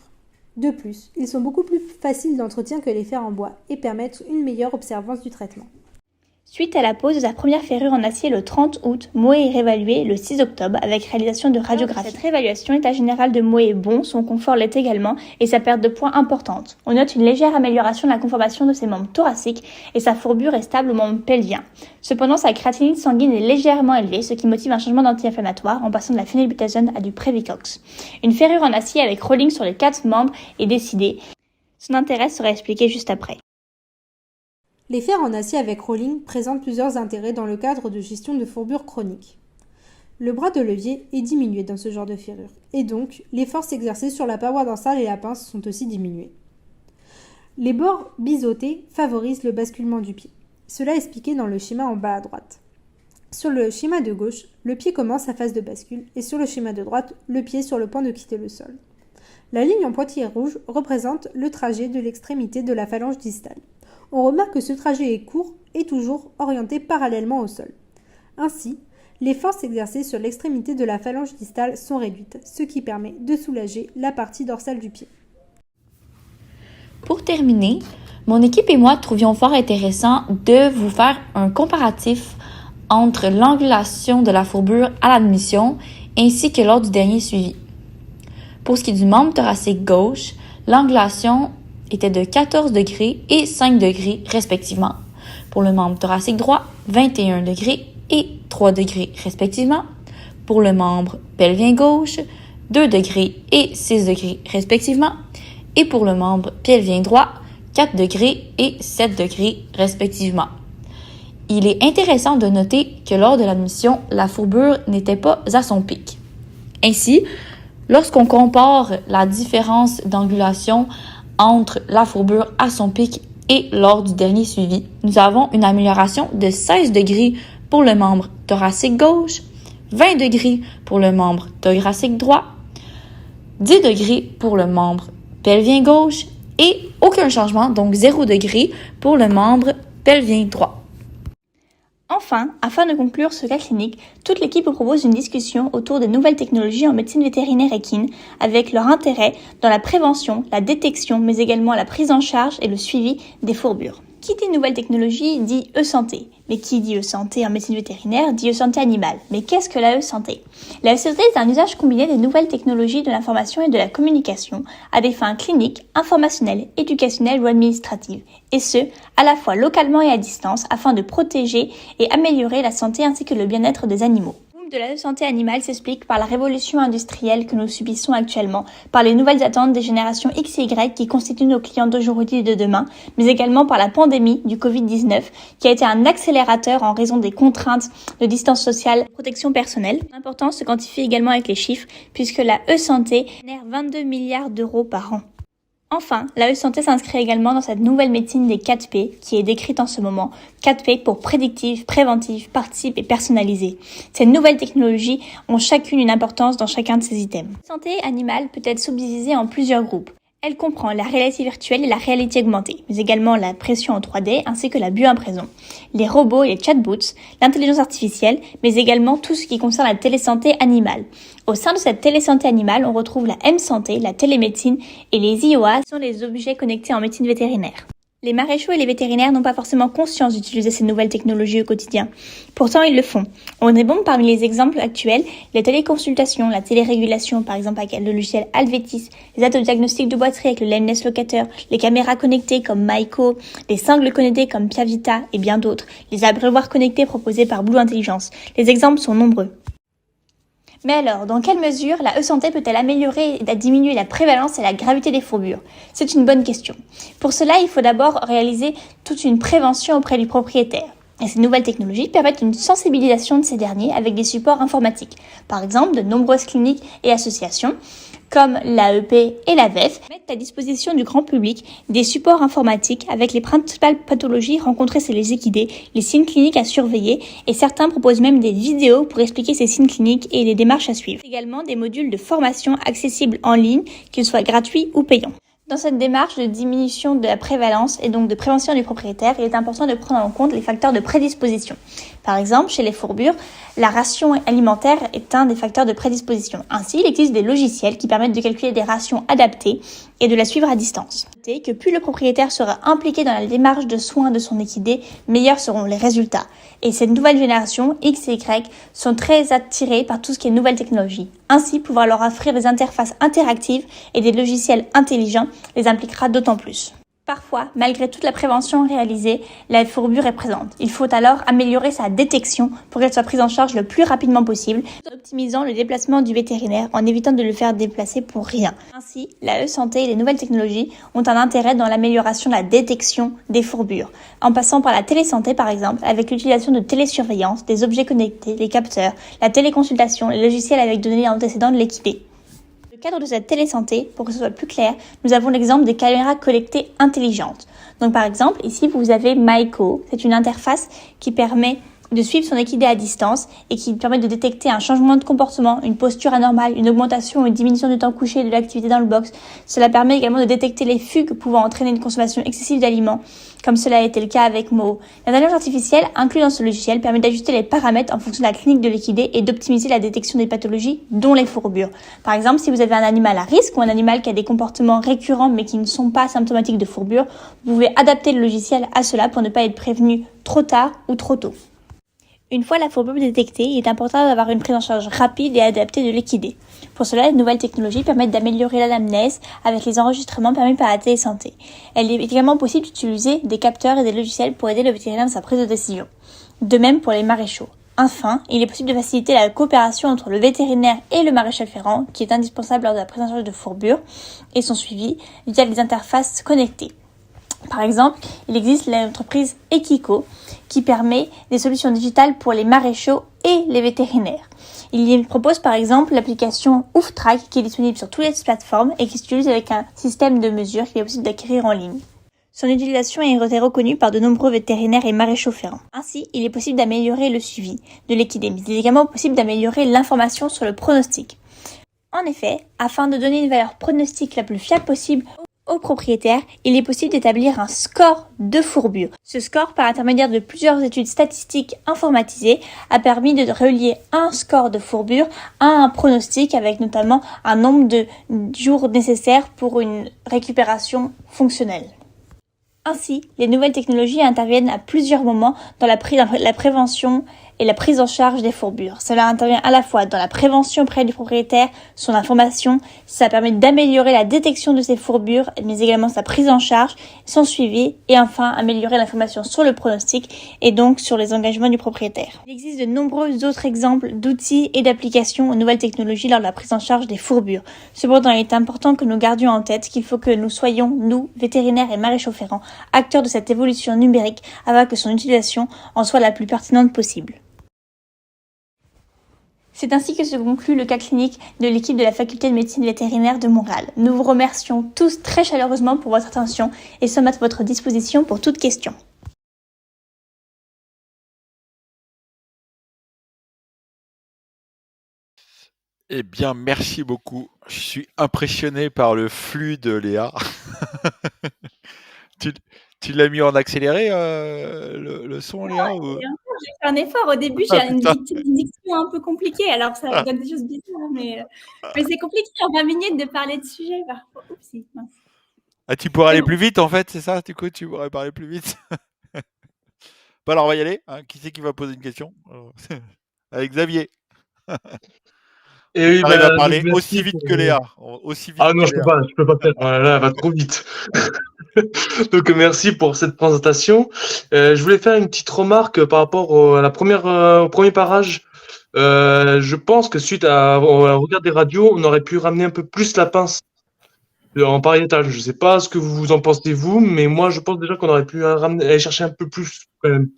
De plus, ils sont beaucoup plus faciles d'entretien que les fers en bois et permettent une meilleure observance du traitement. Suite à la pose de sa première ferrure en acier le 30 août, Moé est réévalué le 6 octobre avec réalisation de radiographie. Cette réévaluation, l'état général de Moé est bon, son confort l'est également et sa perte de poids importante. On note une légère amélioration de la conformation de ses membres thoraciques et sa fourbure est stable au membre pelvien. Cependant, sa créatinine sanguine est légèrement élevée, ce qui motive un changement d'anti-inflammatoire en passant de la phénylbutazone à du Prévicox. Une ferrure en acier avec rolling sur les 4 membres est décidée. Son intérêt sera expliqué juste après. Les fers en acier avec rolling présentent plusieurs intérêts dans le cadre de gestion de fourbure chronique. Le bras de levier est diminué dans ce genre de ferrure, et donc les forces exercées sur la paroi dorsale et la pince sont aussi diminuées. Les bords biseautés favorisent le basculement du pied. Cela est expliqué dans le schéma en bas à droite. Sur le schéma de gauche, le pied commence sa phase de bascule, et sur le schéma de droite, le pied sur le point de quitter le sol. La ligne en pointillé rouge représente le trajet de l'extrémité de la phalange distale. On remarque que ce trajet est court et toujours orienté parallèlement au sol. Ainsi, les forces exercées sur l'extrémité de la phalange distale sont réduites, ce qui permet de soulager la partie dorsale du pied. Pour terminer, mon équipe et moi trouvions fort intéressant de vous faire un comparatif entre l'angulation de la fourbure à l'admission ainsi que lors du dernier suivi. Pour ce qui est du membre thoracique gauche, l'angulation était de 14 degrés et 5 degrés respectivement. Pour le membre thoracique droit, 21 degrés et 3 degrés respectivement. Pour le membre pelvien gauche, 2 degrés et 6 degrés respectivement. Et pour le membre pelvien droit, 4 degrés et 7 degrés respectivement. Il est intéressant de noter que lors de l'admission, la fourbure n'était pas à son pic. Ainsi, lorsqu'on compare la différence d'angulation entre la fourbure à son pic et lors du dernier suivi, nous avons une amélioration de 16 degrés pour le membre thoracique gauche, 20 degrés pour le membre thoracique droit, 10 degrés pour le membre pelvien gauche et aucun changement, donc 0 degré pour le membre pelvien droit. Enfin, afin de conclure ce cas clinique, toute l'équipe vous propose une discussion autour des nouvelles technologies en médecine vétérinaire équine, avec leur intérêt dans la prévention, la détection, mais également la prise en charge et le suivi des fourbures. Qui dit nouvelle technologie dit e-santé. Mais qui dit e-santé en médecine vétérinaire dit e-santé animale. Mais qu'est-ce que la e-santé ? La e-santé est un usage combiné des nouvelles technologies de l'information et de la communication à des fins cliniques, informationnelles, éducationnelles ou administratives. Et ce, à la fois localement et à distance, afin de protéger et améliorer la santé ainsi que le bien-être des animaux. De la santé animale s'explique par la révolution industrielle que nous subissons actuellement, par les nouvelles attentes des générations X et Y qui constituent nos clients d'aujourd'hui et de demain, mais également par la pandémie du Covid-19 qui a été un accélérateur en raison des contraintes de distance sociale et protection personnelle. L'importance se quantifie également avec les chiffres puisque la e-santé génère 22 milliards d'euros par an. Enfin, la e-santé s'inscrit également dans cette nouvelle médecine des 4P qui est décrite en ce moment. 4P pour prédictive, préventive, participe et personnalisée. Ces nouvelles technologies ont chacune une importance dans chacun de ces items. La santé animale peut être subdivisée en plusieurs groupes. Elle comprend la réalité virtuelle et la réalité augmentée, mais également la pression en 3D ainsi que la bioimpression, les robots et les chatbots, l'intelligence artificielle, mais également tout ce qui concerne la télésanté animale. Au sein de cette télésanté animale, on retrouve la M-santé, la télémédecine et les IOA, qui sont les objets connectés en médecine vétérinaire. Les maréchaux et les vétérinaires n'ont pas forcément conscience d'utiliser ces nouvelles technologies au quotidien. Pourtant, ils le font. On est bon parmi les exemples actuels, les téléconsultations, la télérégulation, par exemple avec le logiciel Alvetis, les aides au diagnostic de boiterie avec le Lameness Locator, les caméras connectées comme Myco, les sangles connectées comme Piavita et bien d'autres, les abreuvoirs connectés proposés par Blue Intelligence. Les exemples sont nombreux. Mais alors, dans quelle mesure la e-santé peut-elle améliorer et diminuer la prévalence et la gravité des fourbures ? C'est une bonne question. Pour cela, il faut d'abord réaliser toute une prévention auprès du propriétaire. Et ces nouvelles technologies permettent une sensibilisation de ces derniers avec des supports informatiques. Par exemple, de nombreuses cliniques et associations, comme l'AEP et la VEF, mettent à disposition du grand public des supports informatiques avec les principales pathologies rencontrées chez les équidés, les signes cliniques à surveiller, et certains proposent même des vidéos pour expliquer ces signes cliniques et les démarches à suivre. Également des modules de formation accessibles en ligne, qu'ils soient gratuits ou payants. Dans cette démarche de diminution de la prévalence et donc de prévention du propriétaire, il est important de prendre en compte les facteurs de prédisposition. Par exemple, chez les fourbures, la ration alimentaire est un des facteurs de prédisposition. Ainsi, il existe des logiciels qui permettent de calculer des rations adaptées et de la suivre à distance. Notez que plus le propriétaire sera impliqué dans la démarche de soins de son équidé, meilleurs seront les résultats. Et cette nouvelle génération, X et Y, sont très attirés par tout ce qui est nouvelle technologie. Ainsi, pouvoir leur offrir des interfaces interactives et des logiciels intelligents les impliquera d'autant plus. Parfois, malgré toute la prévention réalisée, la fourbure est présente. Il faut alors améliorer sa détection pour qu'elle soit prise en charge le plus rapidement possible, en optimisant le déplacement du vétérinaire en évitant de le faire déplacer pour rien. Ainsi, la e-santé et les nouvelles technologies ont un intérêt dans l'amélioration de la détection des fourbures, en passant par la télésanté par exemple, avec l'utilisation de télésurveillance, des objets connectés, les capteurs, la téléconsultation, les logiciels avec données antécédentes de l'équipé. Dans le cadre de cette télésanté, pour que ce soit plus clair, nous avons l'exemple des caméras connectées intelligentes. Donc par exemple, ici vous avez Myco, c'est une interface qui permet de suivre son équidé à distance et qui permet de détecter un changement de comportement, une posture anormale, une augmentation ou une diminution du temps couché et de l'activité dans le box. Cela permet également de détecter les fugues pouvant entraîner une consommation excessive d'aliments, comme cela a été le cas avec Moho. L'intelligence artificielle inclue dans ce logiciel permet d'ajuster les paramètres en fonction de la clinique de l'équidé et d'optimiser la détection des pathologies, dont les fourbures. Par exemple, si vous avez un animal à risque ou un animal qui a des comportements récurrents mais qui ne sont pas symptomatiques de fourbure, vous pouvez adapter le logiciel à cela pour ne pas être prévenu trop tard ou trop tôt. Une fois la fourbure détectée, il est important d'avoir une prise en charge rapide et adaptée de l'équidé. Pour cela, les nouvelles technologies permettent d'améliorer l'anamnèse avec les enregistrements permis par la télésanté. Il est également possible d'utiliser des capteurs et des logiciels pour aider le vétérinaire dans sa prise de décision. De même pour les maréchaux. Enfin, il est possible de faciliter la coopération entre le vétérinaire et le maréchal ferrant, qui est indispensable lors de la prise en charge de fourbure et son suivi via les interfaces connectées. Par exemple, il existe l'entreprise Equico qui permet des solutions digitales pour les maréchaux et les vétérinaires. Il propose par exemple l'application OofTrack qui est disponible sur toutes les plateformes et qui s'utilise avec un système de mesure qu'il est possible d'acquérir en ligne. Son utilisation est reconnue par de nombreux vétérinaires et maréchaux ferrants. Ainsi, il est possible d'améliorer le suivi de l'équidémie. Il est également possible d'améliorer l'information sur le pronostic. En effet, afin de donner une valeur pronostique la plus fiable possible aux propriétaires, il est possible d'établir un score de fourbure. Ce score, par intermédiaire de plusieurs études statistiques informatisées, a permis de relier un score de fourbure à un pronostic avec notamment un nombre de jours nécessaires pour une récupération fonctionnelle. Ainsi, les nouvelles technologies interviennent à plusieurs moments dans la prévention et la prise en charge des fourbures. Cela intervient à la fois dans la prévention auprès du propriétaire, son information, ça permet d'améliorer la détection de ces fourbures, mais également sa prise en charge, son suivi, et enfin améliorer l'information sur le pronostic et donc sur les engagements du propriétaire. Il existe de nombreux autres exemples d'outils et d'applications aux nouvelles technologies lors de la prise en charge des fourbures. Cependant, il est important que nous gardions en tête qu'il faut que nous soyons, nous, vétérinaires et maréchaux ferrants, acteurs de cette évolution numérique afin que son utilisation en soit la plus pertinente possible. C'est ainsi que se conclut le cas clinique de l'équipe de la faculté de médecine vétérinaire de Montréal. Nous vous remercions tous très chaleureusement pour votre attention et sommes à votre disposition pour toute question. Eh bien, merci beaucoup. Je suis impressionné par le flux de Léa. Tu l'as mis en accéléré, le son, Léa ou... J'ai fait un effort. Au début, j'ai une diction un peu compliquée, alors ça donne des choses bizarres, mais c'est compliqué en 20 minutes de parler de sujet parfois. Oupsie, mince. Ah, tu pourrais aller plus vite, en fait, c'est ça? Du coup, tu pourrais parler plus vite. Bon, alors, on va y aller. Hein. Qui c'est qui va poser une question? Avec Xavier. Et oui, Arrive à parler aussi vite que Léa. Aussi vite non, je peux pas faire. Là, elle va trop vite. Donc, merci pour cette présentation. Je voulais faire une petite remarque par rapport au premier parage. Je pense que suite au regard des radios, on aurait pu ramener un peu plus la pince en pariétal. Je ne sais pas ce que vous en pensez, vous, mais moi, je pense déjà qu'on aurait pu aller chercher un peu plus quand même.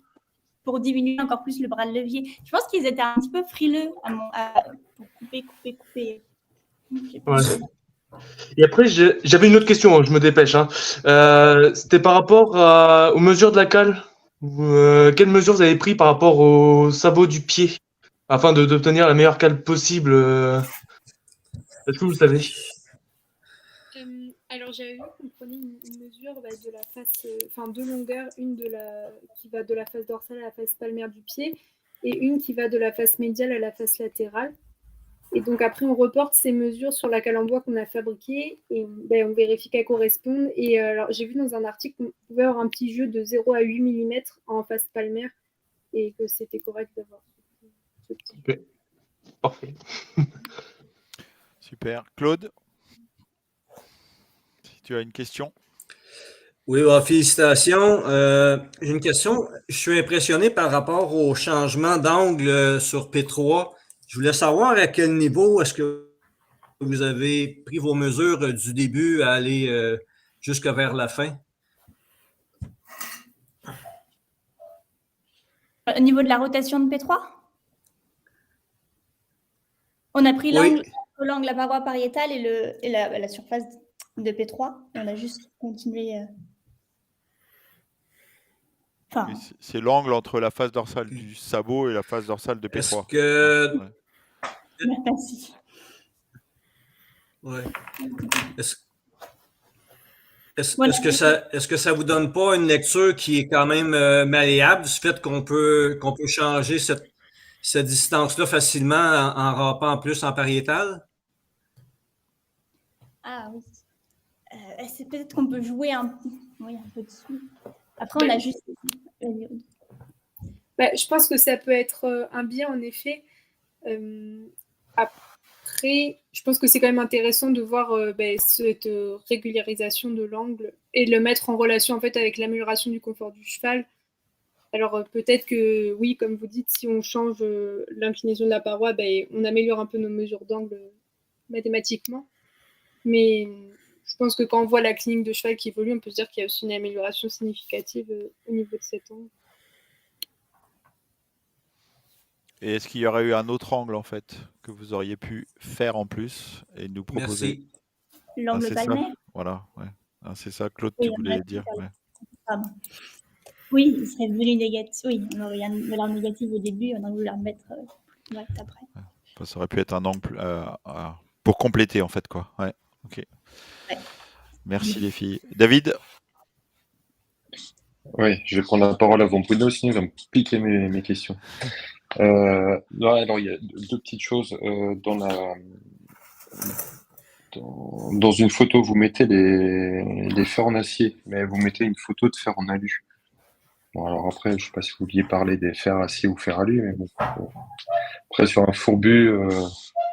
Pour diminuer encore plus le bras de levier. Je pense qu'ils étaient un petit peu frileux pour couper. Ouais. Et après, j'avais une autre question, je me dépêche. C'était par rapport aux mesures de la cale. Quelles mesures vous avez prises par rapport au sabot du pied afin d'obtenir la meilleure cale possible? Est-ce que vous le savez? Alors, j'avais vu qu'on prenait une mesure de la face, deux longueurs, une qui va de la face dorsale à la face palmaire du pied et une qui va de la face médiale à la face latérale. Et donc après, on reporte ces mesures sur la cale en bois qu'on a fabriquée et on vérifie qu'elles correspondent. Et alors, j'ai vu dans un article qu'on pouvait avoir un petit jeu de 0 à 8 mm en face palmaire et que c'était correct d'avoir ce petit jeu. Okay. Parfait. Super. Claude, si tu as une question. Oui, félicitations. J'ai une question. Je suis impressionné par rapport au changement d'angle sur P3. Je voulais savoir à quel niveau est-ce que vous avez pris vos mesures du début à aller jusqu'à vers la fin? Au niveau de la rotation de P3? On a pris l'angle, la paroi pariétale et la surface de P3. On a juste continué. C'est l'angle entre la face dorsale du sabot et la face dorsale de P3. Est-ce que... Merci. Ouais. Est-ce que ça vous donne pas une lecture qui est quand même malléable du fait qu'on peut changer cette distance-là facilement en rampant plus en pariétal? Ah oui. C'est peut-être qu'on peut jouer un peu dessus. Après, on a juste... Je pense que ça peut être un bien, en effet. Après, je pense que c'est quand même intéressant de voir cette régularisation de l'angle et de le mettre en relation en fait, avec l'amélioration du confort du cheval. Alors peut-être que, oui, comme vous dites, si on change l'inclinaison de la paroi, on améliore un peu nos mesures d'angle mathématiquement. Mais je pense que quand on voit la clinique de cheval qui évolue, on peut se dire qu'il y a aussi une amélioration significative au niveau de cet angle. Et est-ce qu'il y aurait eu un autre angle, en fait, que vous auriez pu faire en plus et nous proposer? Merci. L'angle c'est ça. palmaire. Voilà, ouais. C'est ça, Claude, Oui, tu on voulais aurait pu dire. faire Ouais. Pardon. Oui, il serait devenu négatif. Oui, on aurait eu une valeur négative au début, on a voulu la remettre correcte après. Enfin, ça aurait pu être un angle pour compléter, en fait, quoi. Ouais, ok. Ouais. Merci, les filles. David? Oui, je vais prendre la parole avant Bruno, sinon il va me piquer mes questions. Non, alors, il y a deux petites choses. Dans une photo, vous mettez les fers en acier, mais vous mettez une photo de fer en alu. Bon, alors après, je ne sais pas si vous vouliez parler des fers acier ou fer alu, mais bon. Après, sur un fourbu, que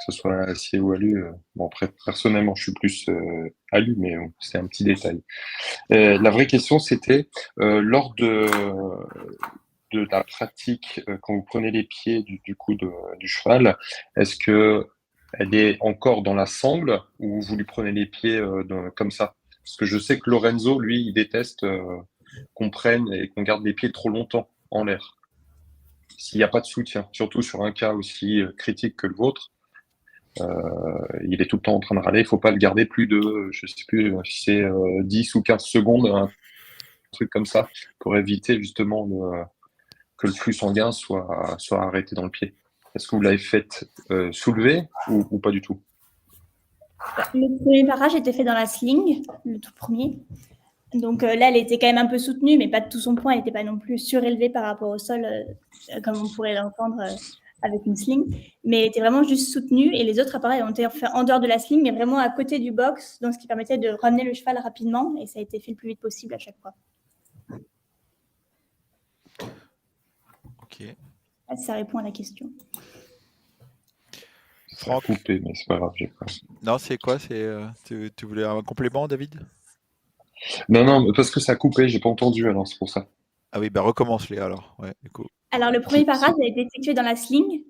ce soit acier ou alu, bon, après, personnellement, je suis plus alu, mais bon, c'est un petit détail. La vraie question, c'était lors de la pratique, quand vous prenez les pieds du cheval, est-ce que elle est encore dans la sangle ou vous lui prenez les pieds comme ça? Parce que je sais que Lorenzo, lui, il déteste qu'on prenne et qu'on garde les pieds trop longtemps en l'air. S'il n'y a pas de soutien, surtout sur un cas aussi critique que le vôtre, il est tout le temps en train de râler. Il ne faut pas le garder plus de, je ne sais plus si c'est 10 ou 15 secondes, un truc comme ça, pour éviter justement que le flux sanguin soit arrêté dans le pied. Est-ce que vous l'avez fait soulever ou pas du tout? Le premier barrage était fait dans la sling, le tout premier. Donc là, elle était quand même un peu soutenue, mais pas de tout son poids. Elle n'était pas non plus surélevée par rapport au sol, comme on pourrait l'entendre avec une sling. Mais elle était vraiment juste soutenue. Et les autres appareils ont été faits en dehors de la sling, mais vraiment à côté du box, donc ce qui permettait de ramener le cheval rapidement. Et ça a été fait le plus vite possible à chaque fois. Ok. Ça répond à la question. Ça a coupé, mais c'est pas grave. Non, c'est quoi? Tu voulais un complément, David? Non, parce que ça a coupé, j'ai pas entendu, alors c'est pour ça. Ah oui, bah recommence-les alors. Ouais, écoute. Alors, le premier parade a été effectué dans la sling.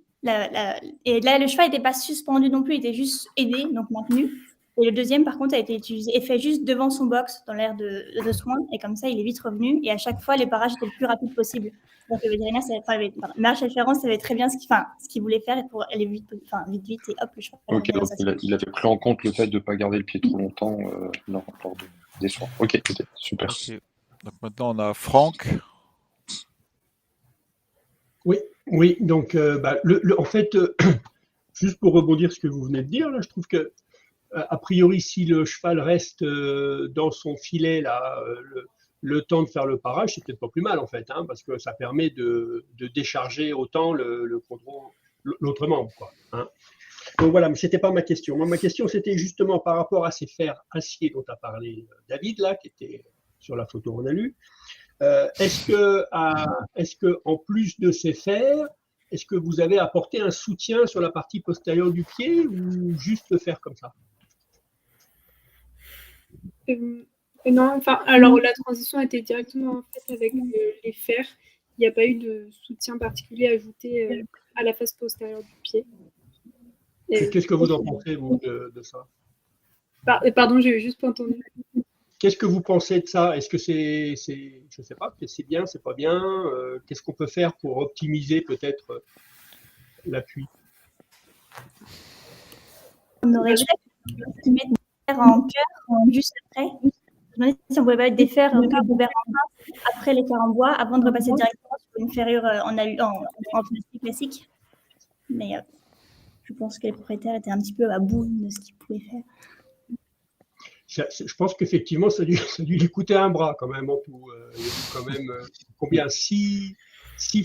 Et là, le cheval n'était pas suspendu non plus, il était juste aidé, donc maintenu. Et le deuxième, par contre, a été utilisé et fait juste devant son box, dans l'aire de soins. Et comme ça, il est vite revenu. Et à chaque fois, les parages étaient le plus rapide possible. Donc, le vétérinaire, Maréchal Ferrand savait très bien ce qu'il voulait faire pour aller vite, et hop, le cheval. Ok, donc il avait pris en compte le fait de ne pas garder le pied trop longtemps lors des soins. Ok, super. Okay. Donc maintenant, on a Franck. Oui, donc en fait, juste pour rebondir sur ce que vous venez de dire, là, je trouve que a priori, si le cheval reste dans son filet là, le temps de faire le parage, c'est peut-être pas plus mal en fait, hein, parce que ça permet de décharger autant l'autre membre, quoi, hein. Donc voilà, mais c'était pas ma question. Moi, ma question, c'était justement par rapport à ces fers acier dont a parlé David là, qui était sur la photo qu'on a lue. Est-ce que en plus de ces fers, est-ce que vous avez apporté un soutien sur la partie postérieure du pied ou juste le fer comme ça? Non, enfin, alors la transition a été directement faite avec les fers. Il n'y a pas eu de soutien particulier ajouté à la face postérieure du pied. Qu'est-ce que vous en pensez, vous, de ça? Pardon, j'ai juste pas entendu. Qu'est-ce que vous pensez de ça? Est-ce que je ne sais pas, c'est bien, c'est pas bien? Qu'est-ce qu'on peut faire pour optimiser peut-être l'appui? On aurait peut-être mettre des fers en cœur juste après. Je me demandais si on pouvait pas mettre des fers ouverts en face après les fers en bois avant de repasser directement sur une ferrure en plastique classique. Mais je pense que les propriétaires étaient un petit peu à bout de ce qu'ils pouvaient faire. Je pense qu'effectivement, ça a dû lui coûter un bras quand même en tout. Il y a eu quand même combien? 6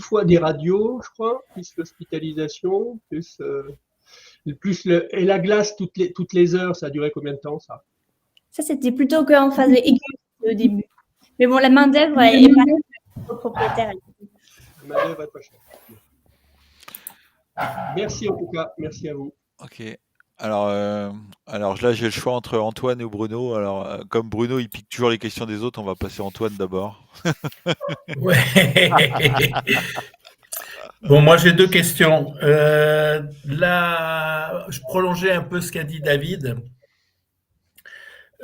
fois des radios, je crois, plus l'hospitalisation, plus et la glace toutes les heures. Ça a duré combien de temps, ça? Ça, c'était plutôt qu'en phase aiguë au début. Mais bon, la main d'œuvre est pas chère au propriétaire. La main d'œuvre est pas chère. Merci en tout cas, merci à vous. Ok. Alors là, j'ai le choix entre Antoine et Bruno. Alors, comme Bruno, il pique toujours les questions des autres, on va passer Antoine d'abord. Ouais. Bon, moi, j'ai deux questions. Là, je prolongeais un peu ce qu'a dit David.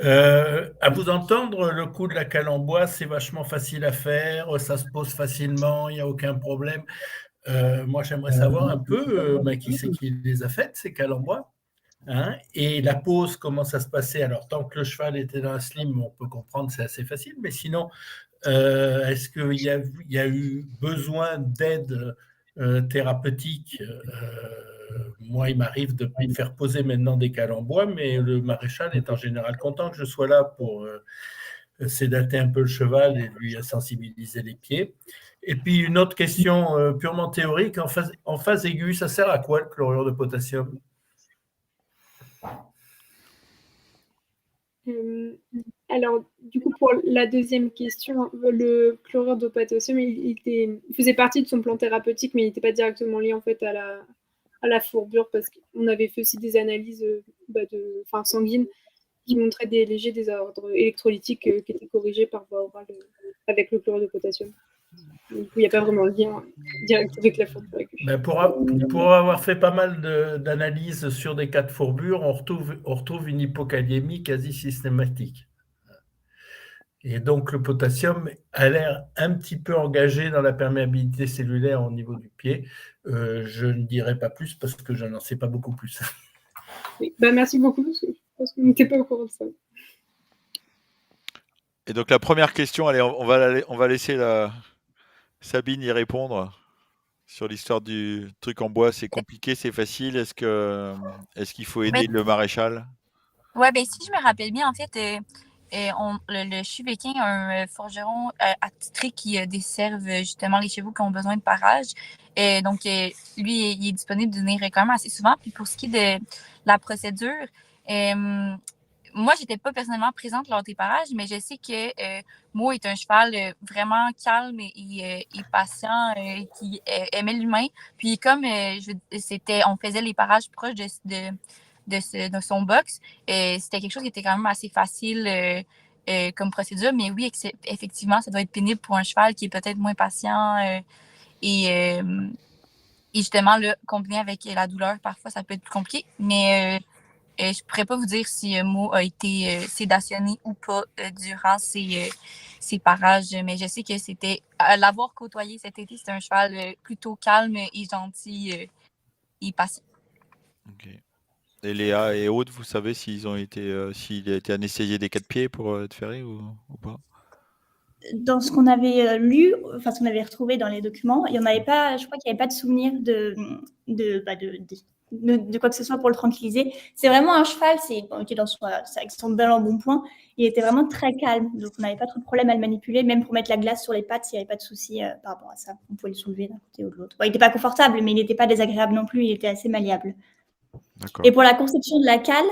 À vous entendre, le coup de la cale en bois, c'est vachement facile à faire, ça se pose facilement, il n'y a aucun problème. Moi, j'aimerais savoir un peu qui c'est qui les a faites, ces cales en bois, hein, et la pose, comment ça se passait. Alors, tant que le cheval était dans la slim, on peut comprendre, c'est assez facile, mais sinon, est-ce qu'il y a eu besoin d'aide thérapeutique? Moi, il m'arrive de me faire poser maintenant des cales en bois, mais le maréchal est en général content que je sois là pour sédater un peu le cheval et lui sensibiliser les pieds. Et puis, une autre question purement théorique, en phase aiguë, ça sert à quoi le chlorure de potassium? Alors, du coup, pour la deuxième question, le chlorure de potassium, il faisait partie de son plan thérapeutique, mais il n'était pas directement lié en fait à la fourbure, parce qu'on avait fait aussi des analyses sanguines qui montraient des légers désordres électrolytiques qui étaient corrigés par voie orale avec le chlorure de potassium. Du coup, il n'y a pas vraiment de lien direct avec la fourbure. Pour avoir fait pas mal d'analyses sur des cas de fourbure, on retrouve une hypokaliémie quasi systématique. Et donc, le potassium a l'air un petit peu engagé dans la perméabilité cellulaire au niveau du pied. Je ne dirai pas plus parce que je n'en sais pas beaucoup plus. Oui. Merci beaucoup, parce que je pense qu'on n'était pas au courant de ça. Et donc, la première question, allez, on va laisser Sabine y répondre sur l'histoire du truc en bois. C'est compliqué, c'est facile. Est-ce qu'il faut aider le maréchal? Oui, si je me rappelle bien, en fait, le Chuvéquin a un forgeron attitré qui desserve justement les chevaux qui ont besoin de parage. Donc, lui, il est disponible de venir quand même assez souvent. Puis pour ce qui est de la procédure, moi, je n'étais pas personnellement présente lors des parages, mais je sais que Mo est un cheval vraiment calme et patient, qui aimait l'humain. Puis comme on faisait les parages proches de son box, c'était quelque chose qui était quand même assez facile comme procédure. Mais oui, effectivement, ça doit être pénible pour un cheval qui est peut-être moins patient et justement, là, combiné avec la douleur, parfois, ça peut être plus compliqué. Mais je ne pourrais pas vous dire si Mo a été sédationné ou pas durant ces parages, mais je sais que c'était l'avoir côtoyé cet été, c'était un cheval plutôt calme et gentil et patient. Ok. Et Léa et Aude, vous savez s'il a été anesthésié des 4 pieds pour être ferré ou pas? Dans ce qu'on avait lu, enfin ce qu'on avait retrouvé dans les documents, il y en avait pas, je crois qu'il n'y avait pas de souvenir de quoi que ce soit pour le tranquilliser. C'est vraiment un cheval, qui est avec son bel embonpoint. Il était vraiment très calme, donc on n'avait pas trop de problème à le manipuler, même pour mettre la glace sur les pattes, il n'y avait pas de souci par rapport à ça. On pouvait le soulever d'un côté ou de l'autre. Bon, il n'était pas confortable, mais il n'était pas désagréable non plus, il était assez malléable. Et pour la conception de la cale,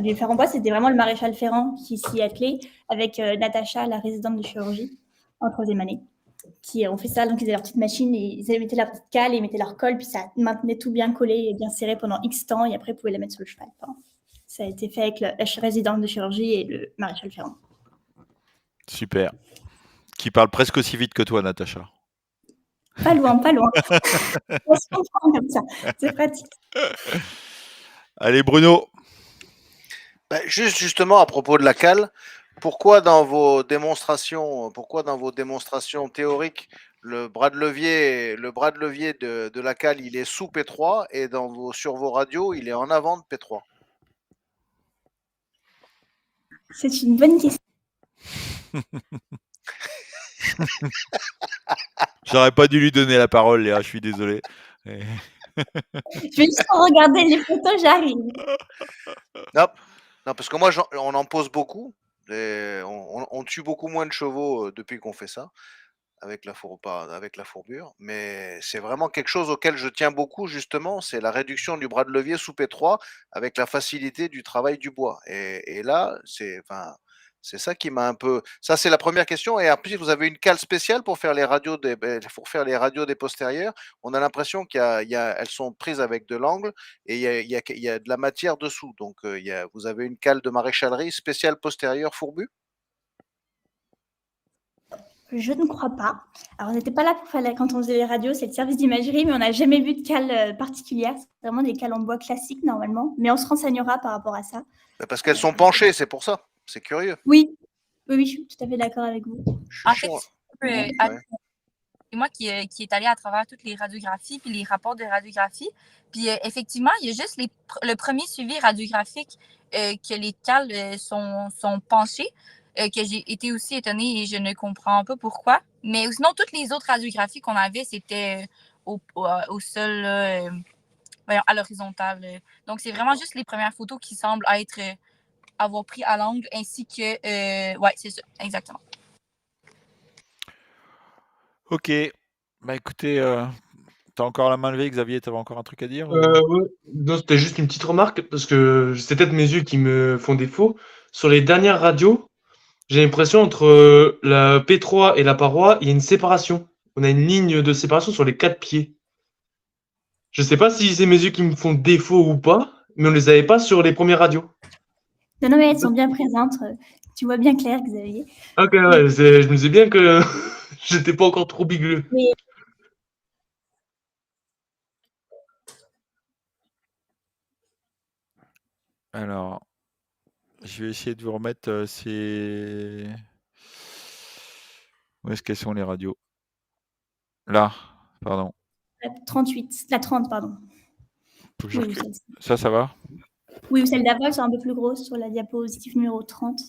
du fer en bois, c'était vraiment le maréchal Ferrand qui s'y attelait avec Natacha, la résidente de chirurgie, en 3e année, qui ont fait ça. Donc, ils avaient leur petite machine et ils mettaient leur petite cale et ils mettaient leur colle, puis ça maintenait tout bien collé et bien serré pendant X temps et après, ils pouvaient la mettre sur le cheval. Enfin, ça a été fait avec la résidente de chirurgie et le maréchal Ferrand. Super. Qui parle presque aussi vite que toi, Natacha. Pas loin, pas loin. On se comprend comme ça. C'est pratique. Allez, Bruno. Justement, à propos de la cale, pourquoi dans vos démonstrations théoriques, le bras de levier de la cale, il est sous P3 et sur vos radios, il est en avant de P3? C'est une bonne question. J'aurais pas dû lui donner la parole, Léa, je suis désolé. Je vais juste regarder les photos, j'arrive. Non, parce que moi, on en pose beaucoup. On tue beaucoup moins de chevaux depuis qu'on fait ça, avec la fourbure. Mais c'est vraiment quelque chose auquel je tiens beaucoup, justement. C'est la réduction du bras de levier sous P3 avec la facilité du travail du bois. Et là, c'est ça qui m'a un peu. Ça, c'est la première question. Et en plus, vous avez une cale spéciale pour faire les radios des postérieurs. On a l'impression elles sont prises avec de l'angle et il y a de la matière dessous. Donc, vous avez une cale de maréchalerie spéciale postérieure fourbue? Je ne crois pas. Alors, on n'était pas là pour faire quand on faisait les radios, c'est le service d'imagerie, mais on n'a jamais vu de cale particulière. C'est vraiment des cales en bois classiques normalement, mais on se renseignera par rapport à ça. Parce qu'elles sont penchées, c'est pour ça. C'est curieux. Oui, je suis tout à fait d'accord avec vous. En fait, c'est moi qui est allé à travers toutes les radiographies puis les rapports de radiographie. Puis effectivement, il y a juste le premier suivi radiographique que les cales sont penchées, que j'ai été aussi étonnée et je ne comprends pas pourquoi. Mais sinon, toutes les autres radiographies qu'on avait, c'était au sol, à l'horizontale. Donc, c'est vraiment juste les premières photos qui semblent avoir pris à l'angle ainsi que... ouais, c'est ça, exactement. Ok. Bah écoutez, t'as encore la main levée, Xavier, t'avais encore un truc à dire Ouais. Non, c'était juste une petite remarque, parce que c'est peut-être mes yeux qui me font défaut. Sur les dernières radios, j'ai l'impression entre la P3 et la paroi, il y a une séparation. On a une ligne de séparation sur les 4 pieds. Je sais pas si c'est mes yeux qui me font défaut ou pas, mais on les avait pas sur les premières radios. Non, mais elles sont bien présentes. Tu vois bien clair, Xavier. Ok, ouais, je me disais bien que j'étais pas encore trop bigleux. Mais... Alors, je vais essayer de vous remettre ces... Où est-ce qu'elles sont les radios? Là, pardon. La 38, la 30, pardon. Oui, ça va? Oui, ou celle d'avant, c'est un peu plus grosse sur la diapositive numéro 30.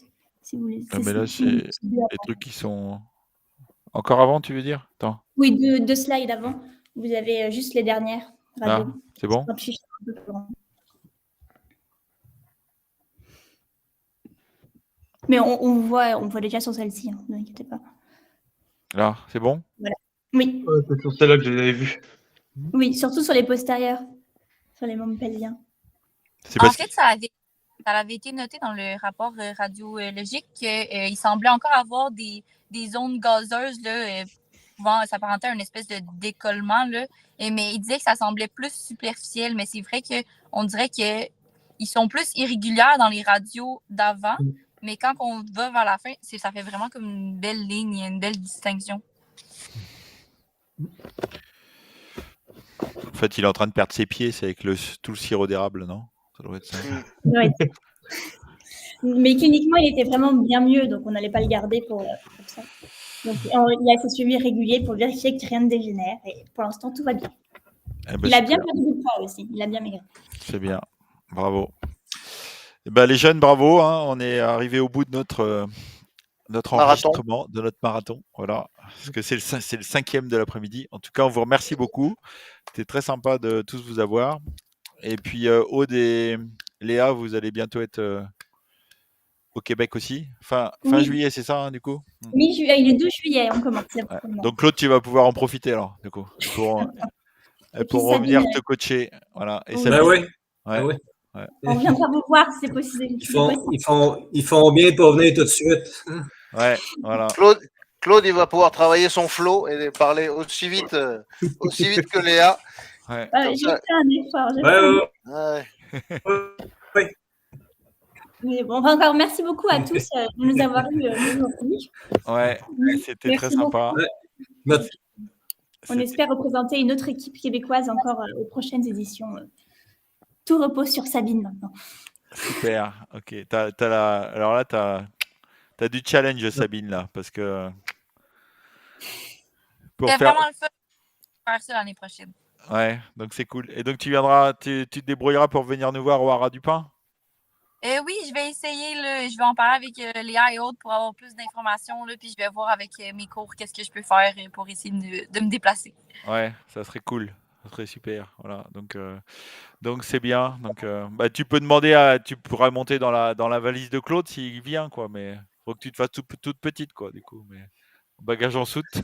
Si vous voulez. Ah, mais là, c'est les trucs qui sont... Encore avant, tu veux dire? Attends. Oui, deux slides avant. Vous avez juste les dernières radios. Ah, c'est bon? Mais on voit déjà sur celle-ci, hein, ne vous inquiétez pas. Là, c'est bon? Voilà. Oui. Ouais, c'est sur celle-là que je l'avais vue. Oui, surtout sur les postérieurs, sur les membres pelviens. En fait, ça avait été noté dans le rapport radiologique qu'il semblait encore avoir des zones gazeuses là, pouvant s'apparenter à une espèce de décollement. Là, mais il disait que ça semblait plus superficiel, mais c'est vrai qu'on dirait qu'ils sont plus irréguliers dans les radios d'avant, mais quand on va vers la fin, ça fait vraiment comme une belle ligne, une belle distinction. En fait, il est en train de perdre ses pieds, c'est avec tout le sirop d'érable, non? Ça doit être ça. Oui. Mais cliniquement, il était vraiment bien mieux, donc on n'allait pas le garder pour ça. Donc, il a ses suivis réguliers pour vérifier que rien ne dégénère. Et pour l'instant, tout va bien. Eh ben, il a bien perdu du poids aussi. Il a bien maigri. C'est bien. Bravo. Eh ben, les jeunes, bravo. Hein. On est arrivé au bout de notre enregistrement, de notre marathon. Voilà. Parce que c'est le 5e de l'après-midi. En tout cas, on vous remercie beaucoup. C'était très sympa de tous vous avoir. Et puis, Aude et Léa, vous allez bientôt être au Québec aussi. Fin juillet, c'est ça, hein, du coup? Oui, il est 2 juillet, on commence. Ouais. Donc, Claude, tu vas pouvoir en profiter, alors, du coup, pour revenir te coacher. Voilà. Et Sabine, ouais. Ouais. On viendra vous voir si c'est possible. Ils font bien pour venir tout de suite. Ouais, voilà. Claude, il va pouvoir travailler son flow et parler aussi vite que Léa. Ouais. J'ai fait un effort. Ouais. Mais bon, encore merci beaucoup à tous de nous avoir eu aujourd'hui. Ouais, c'était très sympa. On espère représenter une autre équipe québécoise encore aux prochaines éditions. Tout repose sur Sabine maintenant. Super, ok. Alors là, tu as du challenge, Sabine, là, parce que... C'est vraiment le fun de faire ça l'année prochaine. Ouais, donc c'est cool. Et donc tu te débrouilleras pour venir nous voir au Haras du Pin? Oui, je vais essayer. Je vais en parler avec Léa et autres pour avoir plus d'informations. Puis je vais voir avec mes cours qu'est-ce que je peux faire pour essayer de me déplacer. Ouais, ça serait cool. Ça serait super. Voilà. Donc c'est bien. Donc tu peux demander tu pourras monter dans la valise de Claude s'il vient, quoi. Mais faut que tu te fasses toute petite, quoi, du coup. Mais bagage en soute.